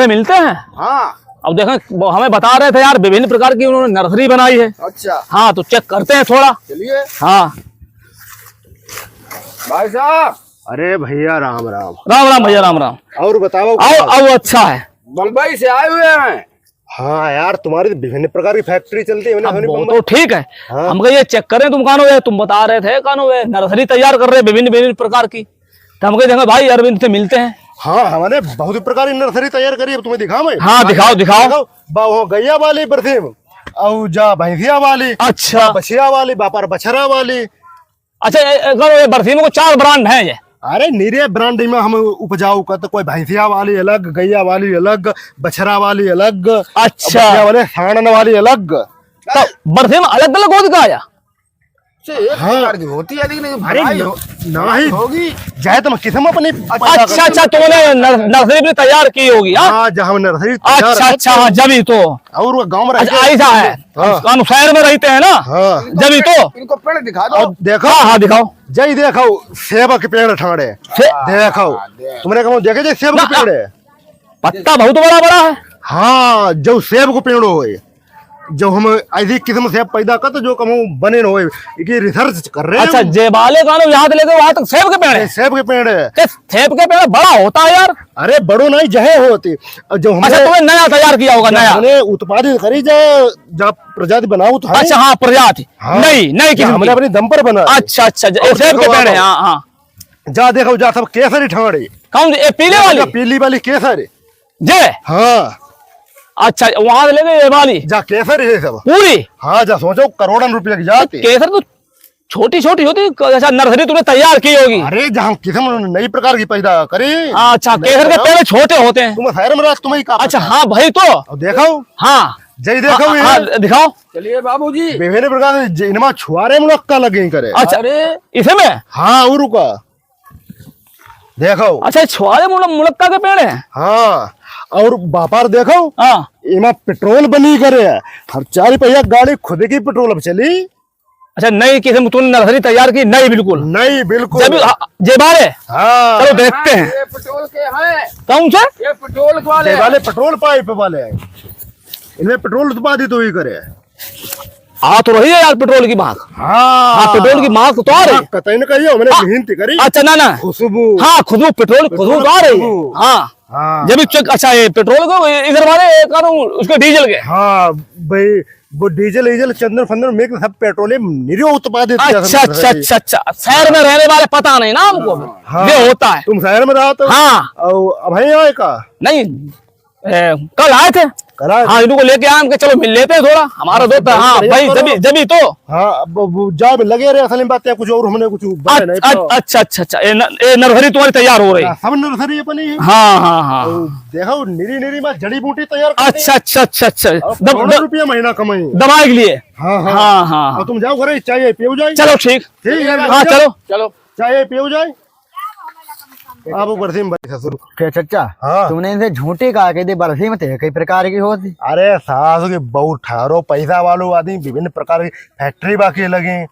मिलते हैं। हाँ अब देखें हमें बता रहे थे यार विभिन्न प्रकार की उन्होंने नर्सरी बनाई है। अच्छा हाँ तो चेक करते हैं थोड़ा। चलिए हाँ भाई साहब। अरे भैया राम राम। राम राम भैया राम राम। और बताओ। आओ आओ अच्छा है। बम्बई से आए हुए हैं। हाँ यार तुम्हारी विभिन्न प्रकार की फैक्ट्री चलती है। वो तो ठीक है। हाँ। हम कहे चेक करें तुम कहाँ हुए, तुम बता रहे थे कहाँ हुए नर्सरी तैयार कर रहे विभिन्न विभिन्न प्रकार की। तो हम कहे भाई अरविंद से मिलते हैं। हाँ हमने बहुत प्रकार की नर्सरी तैयार करी है, तुम्हें दिखाओ। मैं हाँ दिखाओ दिखाओ। गैया वाली बरसीम और जा भैंसिया वाली। अच्छा बछिया वाली बापर बछरा वाली। अच्छा बरसीम को 4 ब्रांड है ये। अरे निरे ब्रांड में हम उपजाऊ का तो कोई भैंसिया वाली अलग, गैया वाली अलग, बछरा वाली अलग। अच्छा वाले साणन वाली अलग। तो बरसीम अलग अलग होती का आया। हाँ होती है लेकिन अरे नहीं होगी जाए तुम किस्म अपनी। अच्छा अच्छा तुमने नर्सरी भी तैयार की होगी। हाँ जहाँ नर्सरी। अच्छा अच्छा हाँ जब तो और गाँव में ऐसा है। हम शहर में रहते हैं ना। हाँ जब तो इनको पेड़ दिखा दो। देखो हाँ दिखाओ। जय देखो सेब के पेड़ ठाड़े देखो। तुमने कहा देखे जाए सेब के पेड़ है। पत्ता बहुत बड़ा बड़ा है। हाँ जो सेब को पेड़ हो जो हम ऐसी किस्म सेब पैदा करते जो कम बने हो रिसर्च कर रहे हैं। अच्छा जेबाले कानू यहाँ से लेकर वहां तक सेब के पेड़ है। सेब के पेड़ है। सेब के पेड़ बड़ा होता है यार। अरे बड़ो नहीं जहे होती जो हमने। अच्छा तुमने नया तैयार किया होगा। नया हमने उत्पादित करी जब प्रजाति बनाओ तो। अच्छा हाँ प्रजाति। हाँ, नई किस्म हमने अपनी दम पर बना। अच्छा अच्छा सेब के पेड़ है। हाँ हाँ जा देखो जा सब केसरी ठाड़े। कौन पीले वाली? पीली वाली केसर जे। हाँ अच्छा वहां से लेके ये वाली जा केसर है सब पूरी। हाँ जा सोचो करोड़ों रुपए की जाती। केसर तो छोटी छोटी होती। अच्छा नर्सरी तुमने तैयार की होगी। अरे जहाँ किस्म नई प्रकार की पैदा करी। अच्छा केसर के पेड़ छोटे होते हैं। तुम शहर में रह तुम्हें का। अच्छा हाँ भाई तो देखो। हाँ जय देखो हाँ, दिखाओ। चलिए बाबूजी विभिन्न प्रकार के इनमें छुआरे मुलक्का लगे करे। अच्छा इसमें हाँ उरु का देखो। अच्छा छुआरे मुलक्का के पेड़ है। हाँ और व्यापार देखो। हाँ इमा पेट्रोल बनी करे हर 4 पहिया गाड़ी खुद की पेट्रोल अब चली। अच्छा नई किस्म तुमने नर्सरी तैयार की। नई बिल्कुल नहीं बिल्कुल जेबाले। हाँ चलो देखते हैं। ये पेट्रोल के हैं। कौन से? ये पेट्रोल वाले पेट्रोल पाइप वाले हैं। इनमें पेट्रोल उत्पादित हुई करे। आ तो रही है यार पेट्रोल की महक। हाँ पेट्रोल की महक तो आ रही है। कतई न कहियो मैंने मेहनत करी। अच्छा ना खुशबू। हाँ खुशबू पेट्रोल खुशबू तो आ रही है। हाँ हाँ जब चेक। अच्छा ये पेट्रोल को इधर वाले उसके डीजल के। हाँ भाई वो डीजल चंदन फंदन मिक्स सब पेट्रोलियम निरो उत्पादित। अच्छा अच्छा अच्छा अच्छा शहर में रहने वाले पता नहीं ना हमको। हाँ, ये होता है। तुम शहर में रहो तो। हाँ भाई आए का नहीं कल आए थे। हाँ इनको लेके आए हम चलो मिल लेते हैं थोड़ा हमारा दोस्त। हाँ भाई जबी तो। हाँ जब लगे रहे असल बात है कुछ और हमने कुछ अच्छा अच्छा अच्छा ये नर्सरी तुम्हारी तैयार हो रही है। सब नर्सरी अपनी। हाँ हाँ हाँ देखो निरी में जड़ी बूटी तैयार। अच्छा अच्छा अच्छा अच्छा ₹1 महीना कमाई दवाई के लिए। हाँ हाँ हाँ हाँ तुम जाओ घर चाय पियो जाए। चलो ठीक है। हाँ चलो चलो चाय पियो जाए। आप बरसीम भाई ससुर क्या चचा। हाँ तुमने इनसे झूठी कहा कि बरसी में कई प्रकार की होती। अरे सास के बहुत ठारो पैसा वालों आदमी विभिन्न प्रकार की फैक्ट्री बाकी लगे।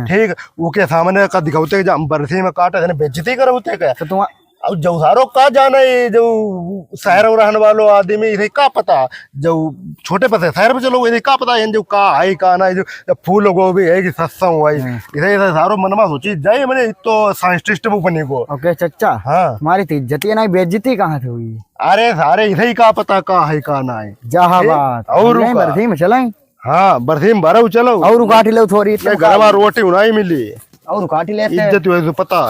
ठीक उनके सामने का दिखाते बरसी में काटे बेइज्जती करते क्या। तो तुम अब जो सारो का जाना है जो शहर में रहने वालों आदमी इन्हें का पता। जो छोटे पते शहर में चलो इन्हें का पता है जो का है का ना जो फूल गोभी है कि सस्ता हुआ है इधर सारो मन में सोची जाए मैंने तो साइंटिस्ट बने को। ओके चचा। हाँ तुम्हारी तो इज्जती ना बेइज्जती कहाँ से हुई। अरे सारे इधर ही का पता का है का ना है। जहाँ बात और बरसी में चलाए। हाँ बरसी में भरो चलो और काटी लो थोड़ी। गरमा रोटी उनाई मिली और काटी लेते इज्जत पता है।